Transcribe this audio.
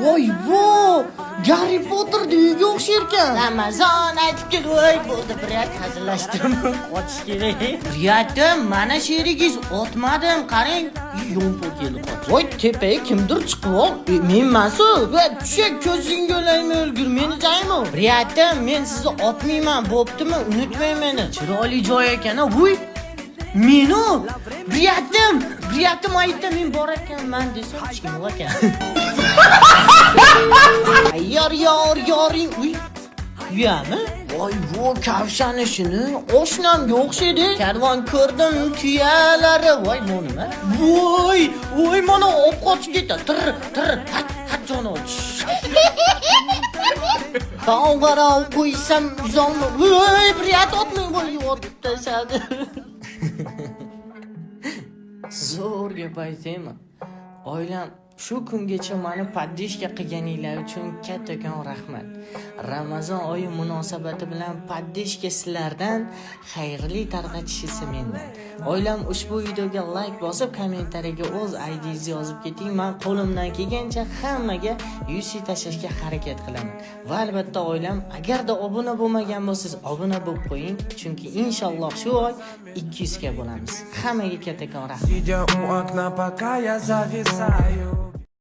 Voy vo! Harry Potter uyiga o'xshar ekan. Ramazon aytib kel, voy bo'ldi, birat hazillashdim. Qochish kerak. Riyatim, mana sherigiz otmadim, qarang. Yompoq kelib qoch. Voy tepaga kimdir chiqib, menmansu. Va tushak ko'zingga olaymi o'lgur, meni jaymi? Riyatim, men sizni otmayman, bo'ptimi? Unutmang meni. Chiroyli joy ekan, voy. Meni Riyatim aytdi, men bor ekanman desa hech kim yo'q ekan. Yoring. Uy. Uyami? Voy vo, kavshani shuni oshnamga o'xshaydi. Karvon ko'rdim tuyalari. Voy bu nima? Voy mana olib qochib ketdi. Tir, hat joni och. Tavg'ara qo'ysam uzolma. Voy, Riyat otmang, voy otib tashladi. Zo'r gap aytaymi? Oilam shu kungacha meni poddeshka qilganinglar uchun kattakon rahmat. Ramazon oyi munosabati bilan poddeshka sizlardan, xayrli tarqatishisi mendan. Oilam ushbu videoga like bosib, kommentariyaga o'z IDingizni yozib keting. Men qo'limdan kelgancha hammaga yuzi tashlashga harakat qilaman. Va albatta oilam, agarda obuna bo'lmagan bo'lsangiz, obuna bo'lib qo'ying, chunki inshaalloh shu oy 200 ga bo'lamiz. Hammaga kattakon rahmat. Сидя у окна, пока я зависаю.